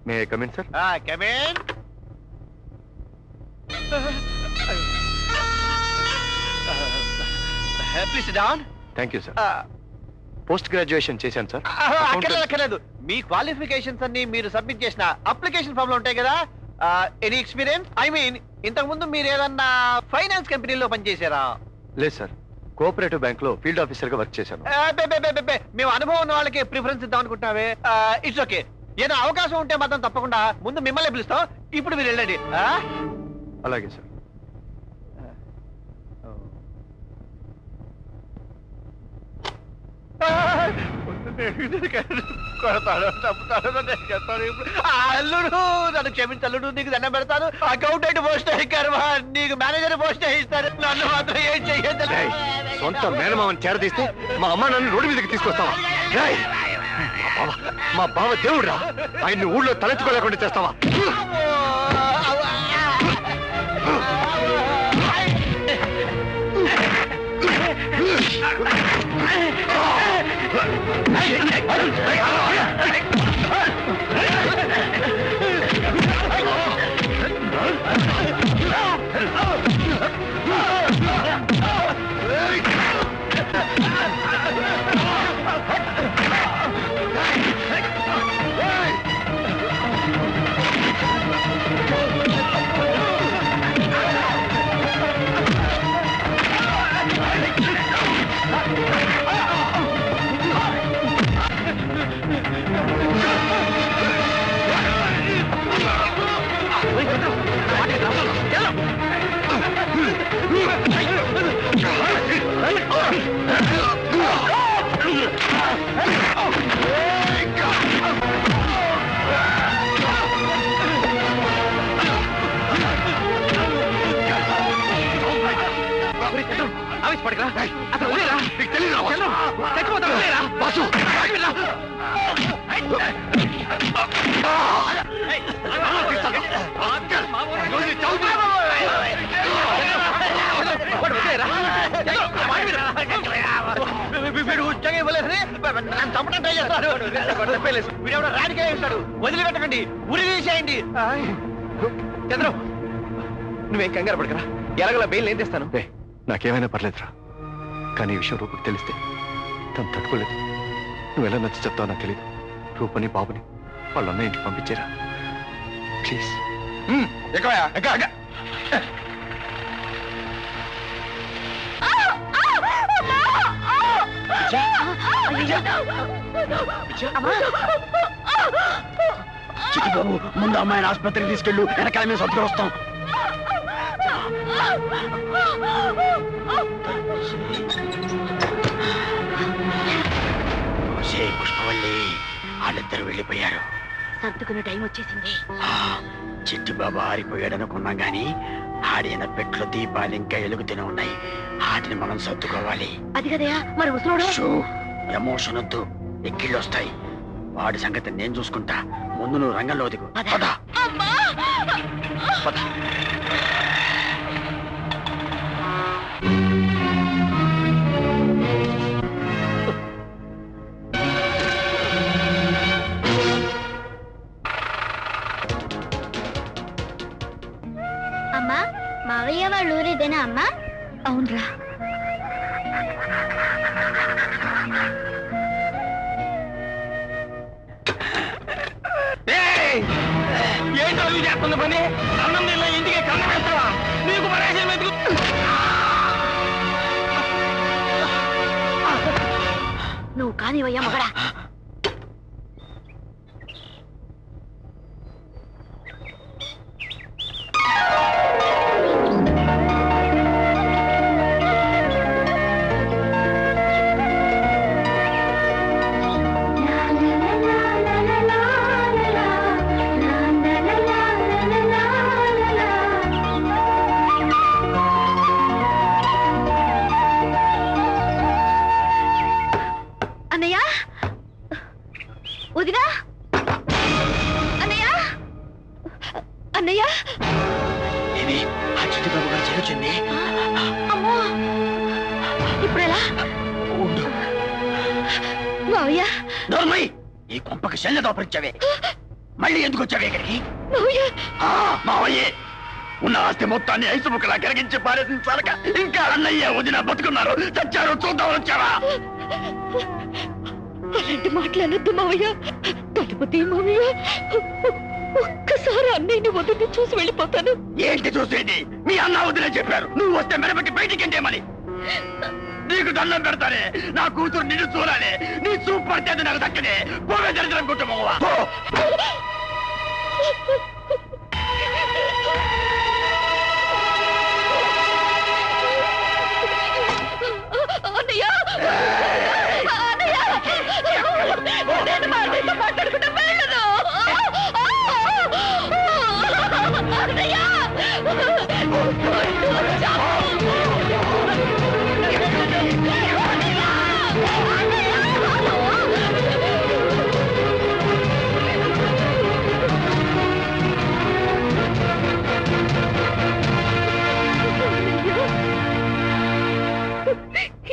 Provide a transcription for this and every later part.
May I come in sir? Come in. Please SIT down. Thank you sir. Post graduation చేశాను sir. అక్కర్లేదు. మీ qualifications అన్ని మీరు submit చేసిన application form లో ఉంటాయి కదా. Any experience? ఐ మీన్ ఇంతకు ముందు మీరు ఏదన్నా ఫైనాన్స్ కంపెనీలో పనిచేశారా? లేదు సార్, కోఆపరేటివ్ బ్యాంక్ లో ఫీల్డ్ ఆఫీసర్ గా వర్క్ చేశాను. మేము అనుభవం ఉన్న వాళ్ళకి ప్రిఫరెన్స్ ఇద్దాం అనుకుంటున్నావే. It's okay. ఏదైనా అవకాశం ఉంటే మాత్రం తప్పకుండా ముందు మిమ్మల్ని పిలుస్తాం. ఇప్పుడు మీరు వెళ్ళండి. అలాగే సార్. అల్లుడు నన్ను క్షమించల్లుడు, నీకు దండం పెడతాను. అకౌంటెంట్ పోస్ట్ కర్మ, నీకు మేనేజర్ పోస్ట్ ఇస్తారు. నన్ను మాత్రం ఏం చెయ్యదు. సొంత మేనమామని చేరదీస్తే మా అమ్మ నన్ను రోడ్డు మీదకి తీసుకొస్తావా? మా బావ దేవుడు రా, ఆయన్ని ఊళ్ళో తలెత్తుకోలేకుండా చేస్తావా? వదిలిపెట్టకండి, ఉరి తీసేయండి. చంద్రం, నువ్వేం కంగారు పడకరా. ఎలాగలా బెయిల్ ఏం తెస్తాను. నాకేమైనా పర్లేదురా, కానీ ఈ విషయం రూపుకి తెలిస్తే తను తట్టుకోలేదు. నువ్వు ఎలా నచ్చి చెప్తావు నాకు తెలీదు. రూపని బాబుని వాళ్ళ అన్న ఇంటికి పంపించేరా ప్లీజ్. చిట్టిబాబు, ముందు అమ్మాయిని ఆసుపత్రికి తీసుకెళ్ళు, వెనకాల మేము సత్తుకు వస్తాం. పుష్పవల్లి, వాళ్ళిద్దరు వెళ్ళిపోయారు. సర్దుకునే టైం వచ్చేసింది. చిట్టిబాబు ఆరిపోయాడు అనుకున్నాం గాని ఆడిన పెట్లు దీపాలు ఇంకా ఎలుగుతూనే ఉన్నాయి. వాటిని మనం సర్దుకోవాలి. అది కదయా, మరి ముసలోడు. ఎమోషన్ వద్దు, ఎక్కిళ్ళు వస్తాయి. వాడి సంగతి నేను చూసుకుంటా. ముందు నువ్వు రంగంలో దిగు. అమ్మా, మావయ్య వాళ్ళ ఊరిదేనా అమ్మా? అవునరా. ఏంటో నువ్వు చేస్తున్న పని? అన్నం తిన్న ఇంటికి కన్నం వేస్తావా? నీకు పరేషన్ ఎందుకు? నువ్వు కానివయ్యా మగడా. మళ్ళీ ఎందుకు వచ్చావు ఇక్కడికి? మావయ్యే ఉన్న ఆస్తి మొత్తాన్ని ఐసు ముక్కలా కరిగించి పారేసించాలక ఇంకా అన్నయ్య వదిన బతుకున్నారు, చచ్చారు, చూద్దామని వచ్చావా? అలాంటి మాట్లాడద్దు మావయ్య. తలుపుతీ మావయ్య, ఒక్కసారి అన్నయ్యని వదిలి చూసి వెళ్ళిపోతాను. ఏంటి చూసేది? మీ అన్న వదిలే చెప్పారు నువ్వు వస్తే మెడబెట్టి బయటికి ఎంటేమని. నీకు దండం పెడతానే, నా కూతురు నిన్ను చూడాలి. నీ చూపు పడితే అది నాకు దక్కనే. పోవే దరిద్రం కుటుంబమా. అన్నయ్య, నేను మా అన్నయ్యతో మాట్లాడుకుంటా వెళ్ళను. అన్నయ్య,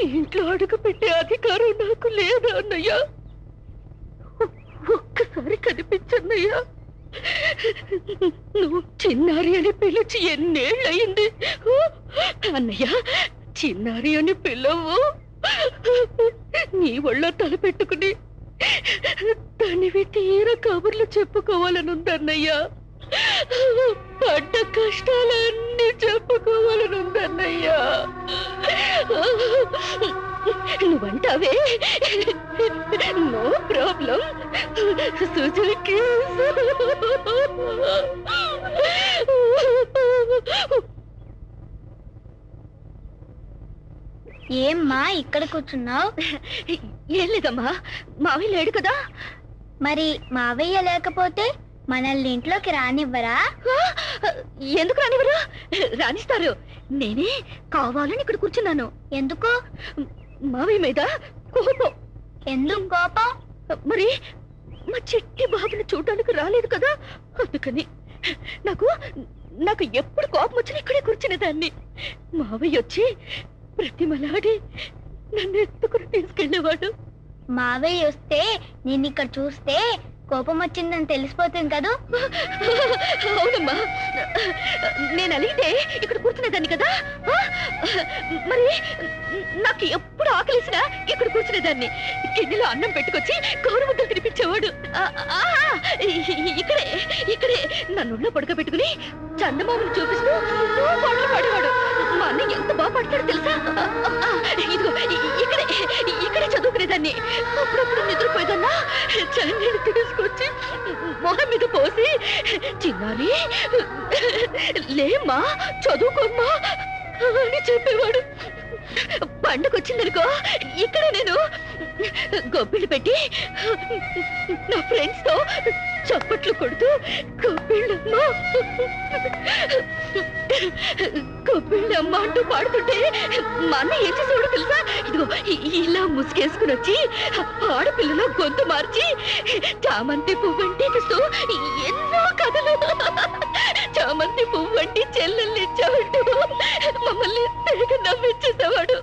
ఇంట్లో అడుగు పెట్టే అధికారం నాకు లేదు అన్నయ్య. ఒక్కసారి కనిపించన్నయ్యా. నువ్వు చిన్నారి అని పిలిచి ఎన్నేళ్ళయింది అన్నయ్య. చిన్నారి అని పిల్లవు. నీ ఒళ్ళో తల పెట్టుకుని దానివి తీర కబుర్లు చెప్పుకోవాలనుందన్నయ్యా. పడ్డ కష్టాలన్నీ చెప్పుకోవాలనుందన్నయ్యా. నువ్వంటావే నో ప్రాబ్లం, సుజుకి. ఏమ్మా ఇక్కడ కూర్చున్నావు? ఏం లేదమ్మా, మావయ్య లేడు కదా. మరి మావయ్య లేకపోతే మనల్ని ఇంట్లోకి రానివ్వరా? ఎందుకు రానివ్వరు? రాణిస్తారు. నేనే కావాలని ఇక్కడ కూర్చున్నాను. ఎందుకు? మావయ్య మీద కోపం. ఎందుకు కోపం? మరి మా చిట్టి బాబుని చూడడానికి రాలేదు కదా, అందుకని. నాకు ఎప్పుడు కోపం వచ్చినా ఇక్కడే కూర్చునేదాన్ని. మావయ్య వచ్చి ప్రతిమలాడి నన్ను ఎత్తుకుని తీసుకెళ్లేవాడు. మావయ్య వస్తే నేను ఇక్కడ చూస్తే కోపం వచ్చిందని తెలిసిపోతుంది కదా. అవునమ్మా, నేను అలిగితే ఇక్కడ కూర్చునేదాన్ని కదా. మరి నాకు ఎప్పుడు ఆకలిసినా ఇక్కడ కూర్చునేదాన్ని. గిన్నెలో అన్నం పెట్టుకొచ్చి కౌరు ముద్దలు తినిపించేవాడు. ఇక్కడే నన్ను పడుకోబెట్టుకుని చందమామను చూపిస్తూ పాటలు పాడేవాడు. మా అన్నయ్య ఎంత బాగా పాడతాడు తెలుసా. ఇదిగో ఇక్కడే చదువుకునేదాన్ని. అప్పుడప్పుడు నిద్రపోయేదన్నా చన్నీళ్ళు తీసుకొచ్చి మొహం మీద పోసి, చిన్నారి లేమ్మా చదువుకోమ్మా అని చెప్పేవాడు. పండుగొచ్చిందనుకో ఇక్కడ నేను గొబ్బిళ్ళు పెట్టి నా ఫ్రెండ్స్ తో చప్పట్లు కొడుతూ గొబ్బిళ్ళమ్మ అంటూ పాడుతుంటే మా అన్న ఏం చేసేవాడు తెలుసా. ఇదిగో ఇలా ముసుగేసుకుని వచ్చి ఆడపిల్లలో గొంతు మార్చి చామంతి పువ్వంటి ఇస్తూ ఎన్నో కథలు, చామంతి పువ్వంటి చెల్లెల్ని ఇచ్చాడు. మమ్మల్ని తెగ నవ్వించేసేవాడు.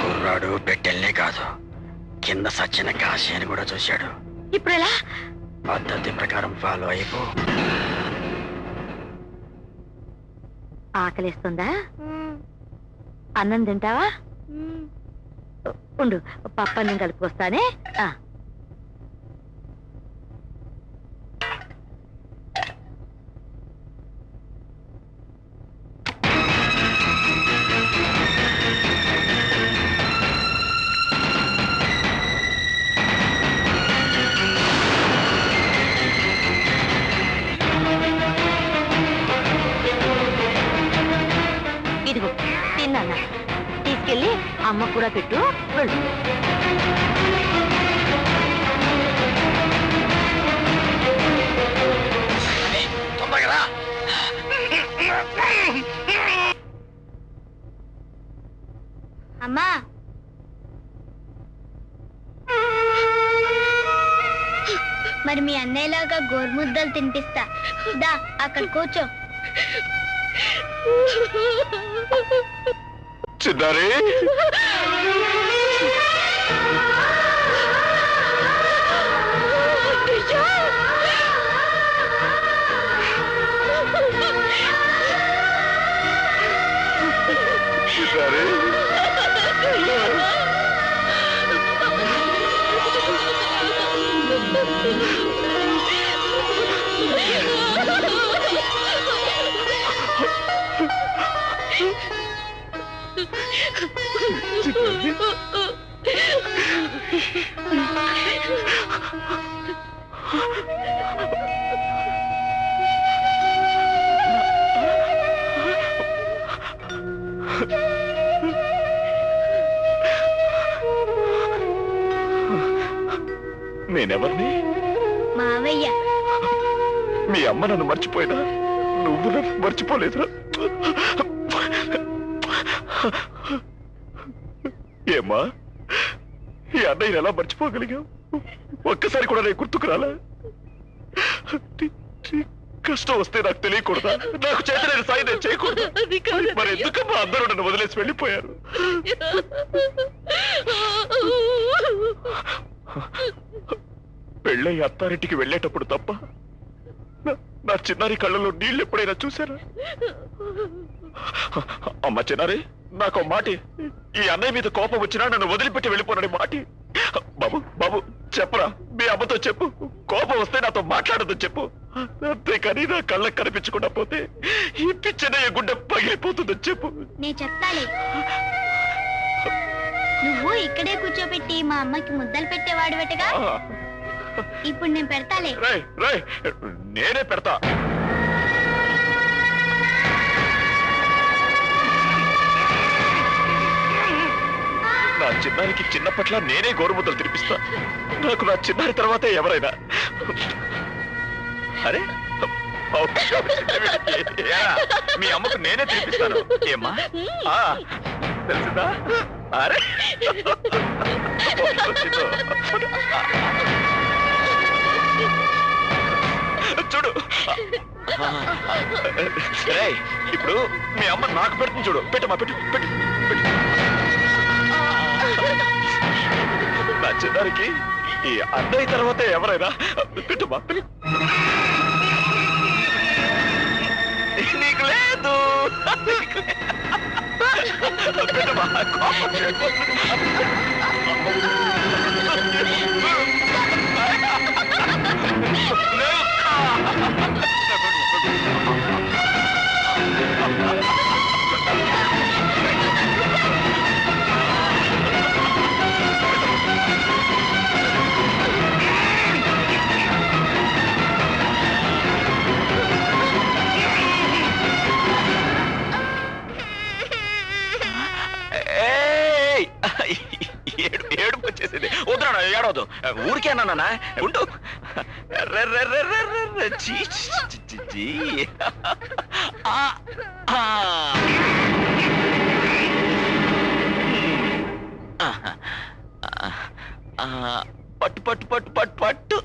కుర్రాడు పెట్టెల్నే కాదు, కింద సచ్చిన కాశీ అని కూడా చూశాడు. ఇప్పుడు ఎలా? పద్ధతి ప్రకారం ఫాలో అయిపో. ఆకలిస్తుందా? అన్నం తింటావా? ఉండు, పప్పన్నం కలుపుకొస్తానే. ఇదిగో తిన్నా, తీసుకెళ్ళి అమ్మ కూడా పెట్టు. వెళ్ళు. తొందరగా అమ్మా, మరి మీ అన్నయ్యలాగా గోరుముద్దలు తినిపిస్తా. దా అక్కడ కూర్చో. చిన్నారి చిన్నారి నేనెవరిని? మావయ్య. మీ అమ్మ నన్ను మర్చిపోయినా నువ్వు నన్ను మర్చిపోలేదురా? ఏమ్మా ఈ అన్నయ్యని ఎలా మర్చిపోగలిగావు? ఒక్కసారి కూడా నేను గుర్తుకు రాలా? కష్టం వస్తే నాకు తెలియకూడదా? నాకు చేత నేను సాయం నేను చేయకూడదు? మరి ఎందుకమ్మా అందరూ నన్ను వదిలేసి వెళ్ళిపోయారు? పెళ్ళై అత్తారింటికి వెళ్ళేటప్పుడు తప్ప నా చిన్నారి కళ్ళలో నీళ్ళు ఎప్పుడైనా చూశారా? అమ్మ చిన్నారి, నాకు మాటి, ఈ అన్నయ్య మీద కోపం వచ్చినా నన్ను వదిలిపెట్టి వెళ్ళిపోనని మాటి. బాబు బాబు చెప్పరా, మీ అమ్మతో చెప్పు, కోపం వస్తే నాతో మాట్లాడదు చెప్పు. అంతేకాని నా కళ్ళకు కనిపించకుండా పోతే ఈ పిచ్చనయ్య గుండె పగిలిపోతుందని చెప్పు. నేను చెప్తాలే. నువ్వు ఇక్కడే కూర్చోబెట్టి మా అమ్మకి ముద్దలు పెట్టేవాడు బెటగా. ఇప్పుడు నేను పెడతాలే. నేనే పెడతా. నా చిన్నారికి చిన్నప్పట్లా నేనే గోరుముద్దలు తినిపిస్తా. నాకు నా చిన్నారి తర్వాతే ఎవరైనా. అరే మీ అమ్మకు నేనే తినిపిస్తాను. ఏమ్మా తెలిసిందా? అరే చూడు, ఇప్పుడు మీ అమ్మ నాకు పెడుతుంది చూడు. పెట్టమ్మా, పెట్టు పెట్టు పెట్టు. నా చిన్నారికి ఈ అన్నయ్య తర్వాతే ఎవరైనా. పెట్టమ్మా, నీకు లేదు. పెట్టమ్మా, ఏడుపు వచ్చేసింది. వద్దురా, ఏడవద్దు. ఊరికే అన్నానా? ఉండు. పట్టు పట్టు పట్టు పట్టు పట్టు.